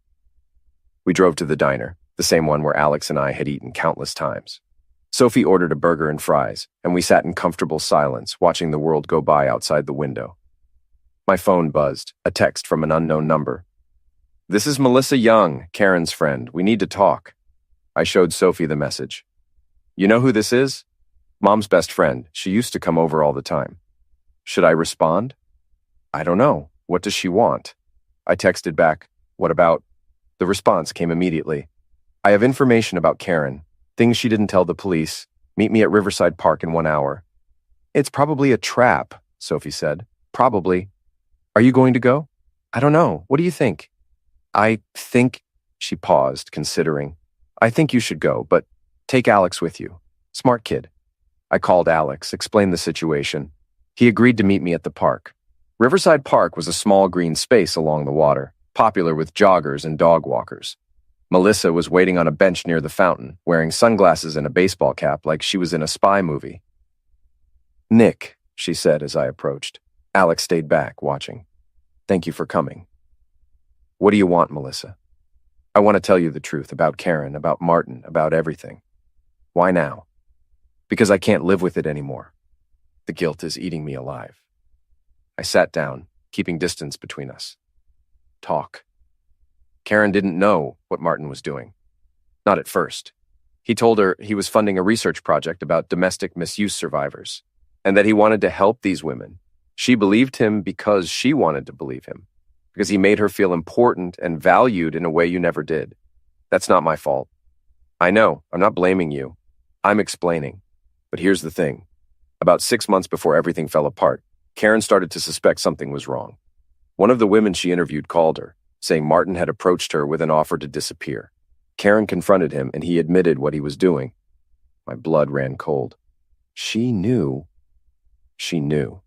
[SPEAKER 2] We drove to the diner, the same one where Alex and I had eaten countless times. Sophie ordered a burger and fries, and we sat in comfortable silence, watching the world go by outside the window. My phone buzzed, a text from an unknown number. This is Melissa Young, Karen's friend. We need to talk. I showed Sophie the message. You know who this is? Mom's best friend. She used to come over all the time. Should I respond? I don't know. What does she want? I texted back, what about? The response came immediately. I have information about Karen. Things she didn't tell the police. Meet me at Riverside Park in 1 hour. It's probably a trap, Sophie said. Probably. Are you going to go? I don't know. What do you think? I think, she paused, considering. I think you should go, but take Alex with you. Smart kid. I called Alex, explained the situation. He agreed to meet me at the park. Riverside Park was a small green space along the water, popular with joggers and dog walkers. Melissa was waiting on a bench near the fountain, wearing sunglasses and a baseball cap like she was in a spy movie. Nick, she said as I approached. Alex stayed back, watching. Thank you for coming. What do you want, Melissa? I want to tell you the truth about Karen, about Martin, about everything. Why now? Because I can't live with it anymore. The guilt is eating me alive. I sat down, keeping distance between us. Talk. Karen didn't know what Martin was doing. Not at first. He told her he was funding a research project about domestic misuse survivors, and that he wanted to help these women. She believed him because she wanted to believe him, because he made her feel important and valued in a way you never did. That's not my fault. I know, I'm not blaming you. I'm explaining. But here's the thing. About 6 months before everything fell apart, Karen started to suspect something was wrong. One of the women she interviewed called her, saying Martin had approached her with an offer to disappear. Karen confronted him, and he admitted what he was doing. My blood ran cold. She knew. She knew.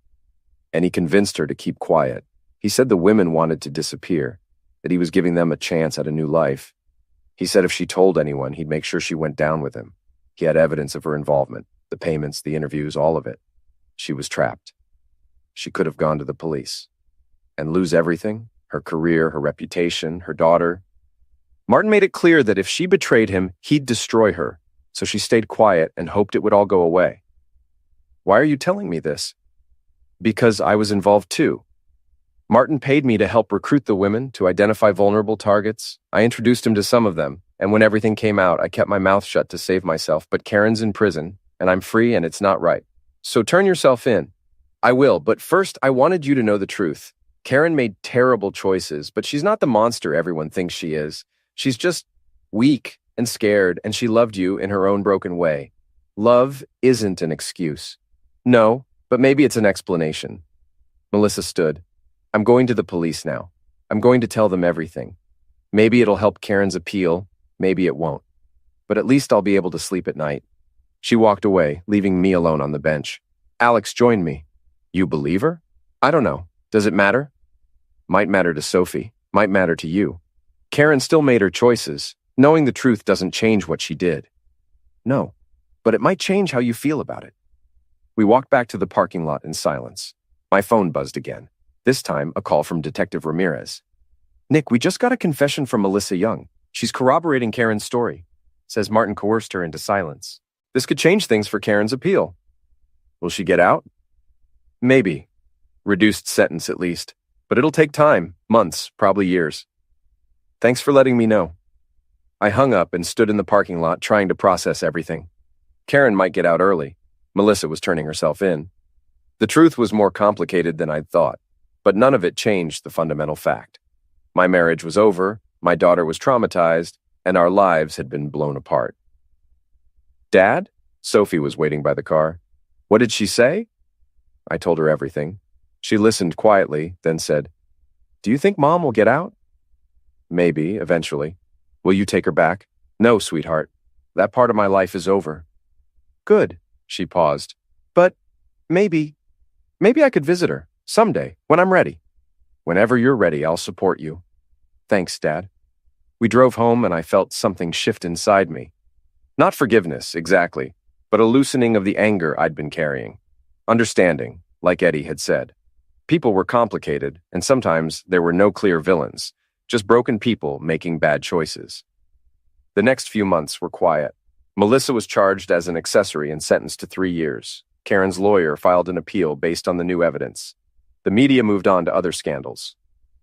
[SPEAKER 2] And he convinced her to keep quiet. He said the women wanted to disappear, that he was giving them a chance at a new life. He said if she told anyone, he'd make sure she went down with him. He had evidence of her involvement, the payments, the interviews, all of it. She was trapped. She could have gone to the police. And lose everything, her career, her reputation, her daughter. Martin made it clear that if she betrayed him, he'd destroy her, so she stayed quiet and hoped it would all go away. Why are you telling me this? Because I was involved too. Martin paid me to help recruit the women, to identify vulnerable targets. I introduced him to some of them, and when everything came out, I kept my mouth shut to save myself, but Karen's in prison, and I'm free, and it's not right. So turn yourself in. I will, but first, I wanted you to know the truth. Karen made terrible choices, but she's not the monster everyone thinks she is. She's just weak and scared, and she loved you in her own broken way. Love isn't an excuse. No, but maybe it's an explanation. Melissa stood. I'm going to the police now. I'm going to tell them everything. Maybe it'll help Karen's appeal, maybe it won't. But at least I'll be able to sleep at night. She walked away, leaving me alone on the bench. Alex joined me. You believe her? I don't know. Does it matter? Might matter to Sophie. Might matter to you. Karen still made her choices. Knowing the truth doesn't change what she did. No, but it might change how you feel about it. We walked back to the parking lot in silence. My phone buzzed again. This time, a call from Detective Ramirez. Nick, we just got a confession from Melissa Young. She's corroborating Karen's story. Says Martin coerced her into silence. This could change things for Karen's appeal. Will she get out? Maybe. Reduced sentence at least. But it'll take time, months, probably years. Thanks for letting me know. I hung up and stood in the parking lot trying to process everything. Karen might get out early. Melissa was turning herself in. The truth was more complicated than I'd thought, but none of it changed the fundamental fact. My marriage was over, my daughter was traumatized, and our lives had been blown apart. Dad? Sophie was waiting by the car. What did she say? I told her everything. She listened quietly, then said, Do you think Mom will get out? Maybe, eventually. Will you take her back? No, sweetheart. That part of my life is over. Good, she paused. But maybe I could visit her, someday, when I'm ready. Whenever you're ready, I'll support you. Thanks, Dad. We drove home and I felt something shift inside me. Not forgiveness, exactly, but a loosening of the anger I'd been carrying. Understanding, like Eddie had said. People were complicated, and sometimes there were no clear villains, just broken people making bad choices. The next few months were quiet. Melissa was charged as an accessory and sentenced to 3 years. Karen's lawyer filed an appeal based on the new evidence. The media moved on to other scandals.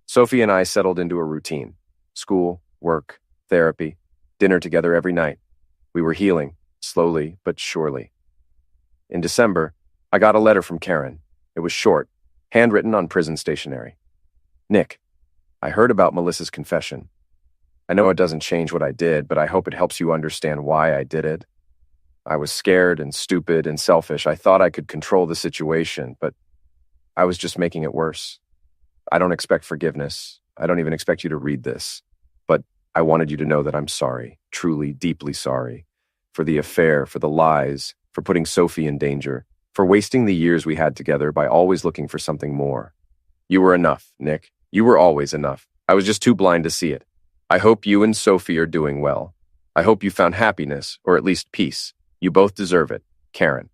[SPEAKER 2] Sophie and I settled into a routine. School, work, therapy, dinner together every night. We were healing, slowly but surely. In December, I got a letter from Karen. It was short, handwritten on prison stationery. Nick, I heard about Melissa's confession. I know it doesn't change what I did, but I hope it helps you understand why I did it. I was scared and stupid and selfish. I thought I could control the situation, but I was just making it worse. I don't expect forgiveness. I don't even expect you to read this. But I wanted you to know that I'm sorry, truly, deeply sorry, for the affair, for the lies, for putting Sophie in danger, for wasting the years we had together by always looking for something more. You were enough, Nick. You were always enough. I was just too blind to see it. I hope you and Sophie are doing well. I hope you found happiness, or at least peace. You both deserve it, Karen.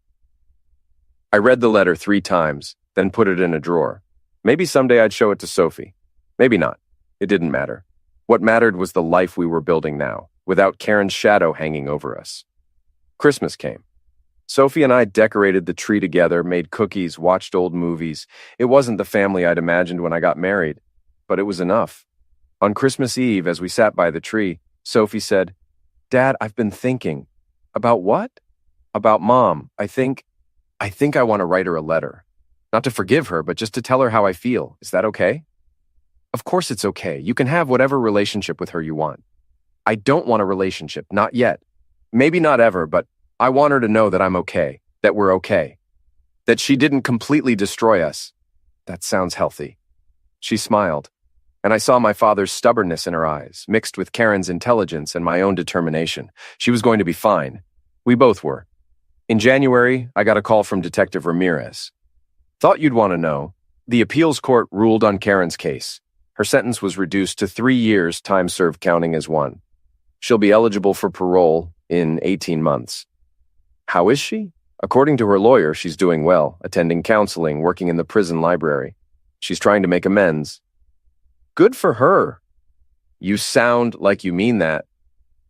[SPEAKER 2] I read the letter 3 times, then put it in a drawer. Maybe someday I'd show it to Sophie. Maybe not. It didn't matter. What mattered was the life we were building now, without Karen's shadow hanging over us. Christmas came. Sophie and I decorated the tree together, made cookies, watched old movies. It wasn't the family I'd imagined when I got married, but it was enough. On Christmas Eve, as we sat by the tree, Sophie said, "Dad, I've been thinking." "About what?" "About Mom. I think I want to write her a letter. Not to forgive her, but just to tell her how I feel. Is that okay?" "Of course it's okay. You can have whatever relationship with her you want." "I don't want a relationship, not yet. Maybe not ever, but I want her to know that I'm okay, that we're okay, that she didn't completely destroy us." "That sounds healthy." She smiled, and I saw my father's stubbornness in her eyes, mixed with Karen's intelligence and my own determination. She was going to be fine. We both were. In January, I got a call from Detective Ramirez. "Thought you'd want to know. The appeals court ruled on Karen's case. Her sentence was reduced to 3 years, time served counting as 1. She'll be eligible for parole in 18 months. How is she? According to her lawyer, she's doing well, attending counseling, working in the prison library. She's trying to make amends." "Good for her." "You sound like you mean that."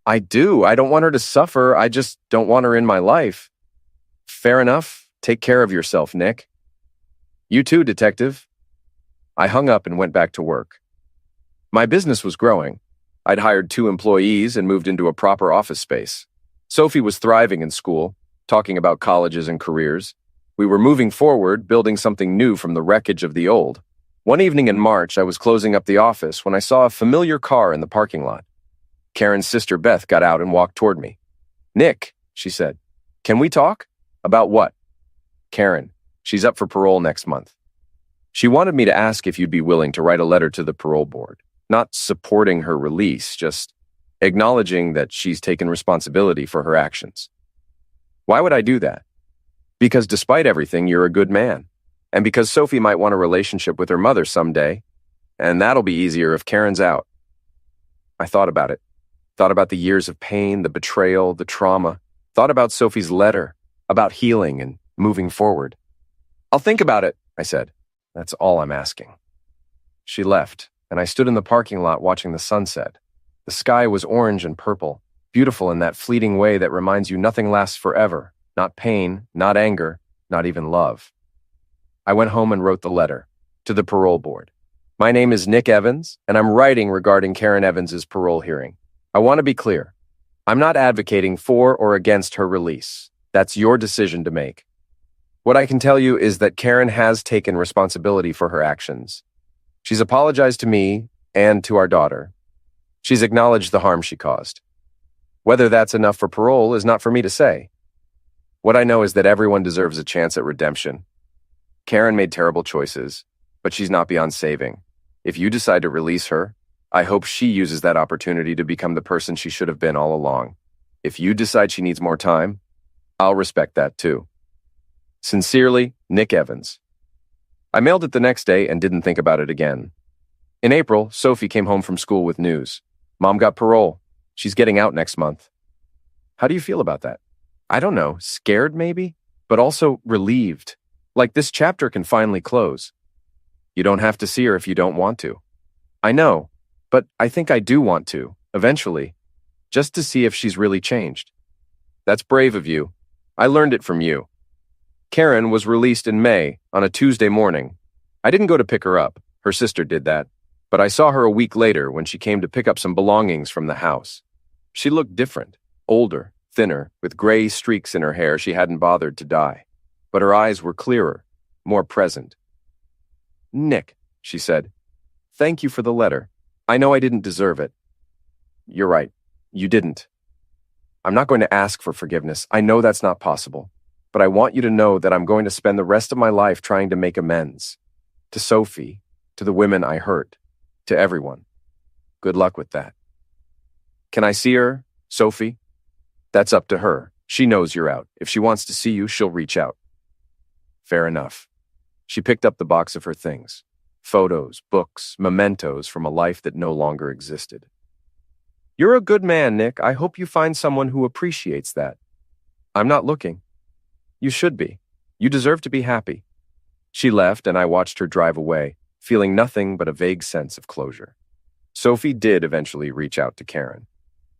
[SPEAKER 2] "I do. I don't want her to suffer. I just don't want her in my life." "Fair enough. Take care of yourself, Nick." "You too, Detective." I hung up and went back to work. My business was growing. I'd hired 2 employees and moved into a proper office space. Sophie was thriving in school, talking about colleges and careers. We were moving forward, building something new from the wreckage of the old. One evening in March, I was closing up the office when I saw a familiar car in the parking lot. Karen's sister Beth got out and walked toward me. "Nick," she said, "can we talk?" "About what?" "Karen. She's up for parole next month." She wanted me to ask if you'd be willing to write a letter to the parole board, not supporting her release, just acknowledging that she's taken responsibility for her actions. Why would I do that? Because despite everything, you're a good man. And because Sophie might want a relationship with her mother someday, and that'll be easier if Karen's out. I thought about it. Thought about the years of pain, the betrayal, the trauma. Thought about Sophie's letter, about healing and moving forward. "I'll think about it," I said. "That's all I'm asking." She left, and I stood in the parking lot watching the sunset. The sky was orange and purple, beautiful in that fleeting way that reminds you nothing lasts forever, not pain, not anger, not even love. I went home and wrote the letter to the parole board. "My name is Nick Evans, and I'm writing regarding Karen Evans's parole hearing. I want to be clear. I'm not advocating for or against her release. That's your decision to make. What I can tell you is that Karen has taken responsibility for her actions. She's apologized to me and to our daughter. She's acknowledged the harm she caused. Whether that's enough for parole is not for me to say. What I know is that everyone deserves a chance at redemption. Karen made terrible choices, but she's not beyond saving. If you decide to release her, I hope she uses that opportunity to become the person she should have been all along. If you decide she needs more time, I'll respect that too. Sincerely, Nick Evans. I mailed it the next day and didn't think about it again. In April, Sophie came home from school with news. Mom got parole. She's getting out next month. How do you feel about that? I don't know, scared maybe, but also relieved. Like this chapter can finally close. You don't have to see her if you don't want to. I know, but I think I do want to, eventually, just to see if she's really changed. That's brave of you. I learned it from you. Karen was released in May on a Tuesday morning. I didn't go to pick her up. Her sister did that. But I saw her a week later when she came to pick up some belongings from the house. She looked different, older, thinner, with gray streaks in her hair she hadn't bothered to dye. But her eyes were clearer, more present. "Nick," she said, "thank you for the letter. I know I didn't deserve it." "You're right. You didn't. I'm not going to ask for forgiveness. I know that's not possible. But I want you to know that I'm going to spend the rest of my life trying to make amends. To Sophie, to the women I hurt, to everyone. Good luck with that." "Can I see her, Sophie?" "That's up to her. She knows you're out. If she wants to see you, she'll reach out." Fair enough. She picked up the box of her things. Photos, books, mementos from a life that no longer existed. "You're a good man, Nick. I hope you find someone who appreciates that." "I'm not looking." "You should be. You deserve to be happy." She left, and I watched her drive away, feeling nothing but a vague sense of closure. Sophie did eventually reach out to Karen.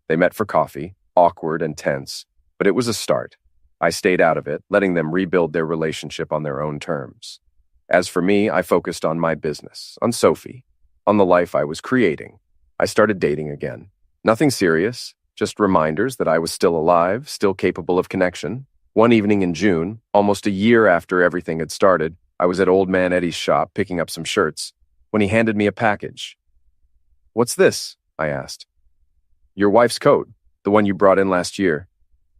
[SPEAKER 2] They met for coffee, awkward and tense, but it was a start. I stayed out of it, letting them rebuild their relationship on their own terms. As for me, I focused on my business, on Sophie, on the life I was creating. I started dating again. Nothing serious, just reminders that I was still alive, still capable of connection. One evening in June, almost a year after everything had started, I was at Old Man Eddie's shop picking up some shirts when he handed me a package. "What's this?" I asked. "Your wife's coat, the one you brought in last year.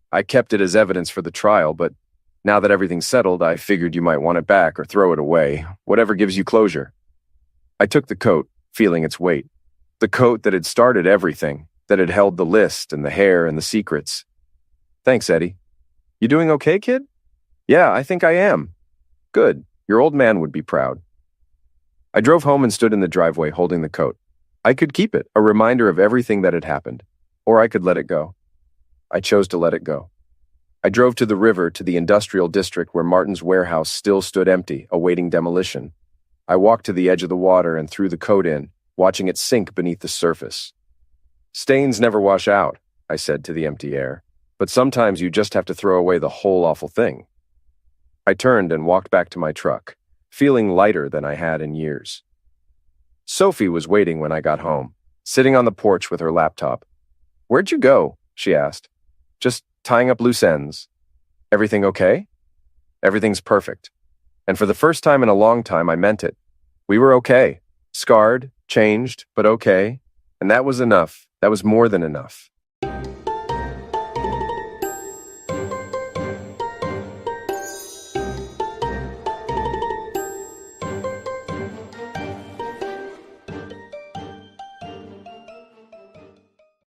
[SPEAKER 2] I kept it as evidence for the trial, but now that everything's settled, I figured you might want it back or throw it away, whatever gives you closure." I took the coat, feeling its weight. The coat that had started everything, that had held the list and the hair and the secrets. "Thanks, Eddie." "You doing okay, kid?" "Yeah, I think I am." "Good. Your old man would be proud." I drove home and stood in the driveway holding the coat. I could keep it, a reminder of everything that had happened, or I could let it go. I chose to let it go. I drove to the river to the industrial district where Martin's warehouse still stood empty, awaiting demolition. I walked to the edge of the water and threw the coat in, watching it sink beneath the surface. "Stains never wash out," I said to the empty air, "but sometimes you just have to throw away the whole awful thing." I turned and walked back to my truck, feeling lighter than I had in years. Sophie was waiting when I got home, sitting on the porch with her laptop. "Where'd you go?" she asked. "Just tying up loose ends." "Everything okay?" "Everything's perfect." And for the first time in a long time, I meant it. We were okay. Scarred, changed, but okay. And that was enough. That was more than enough.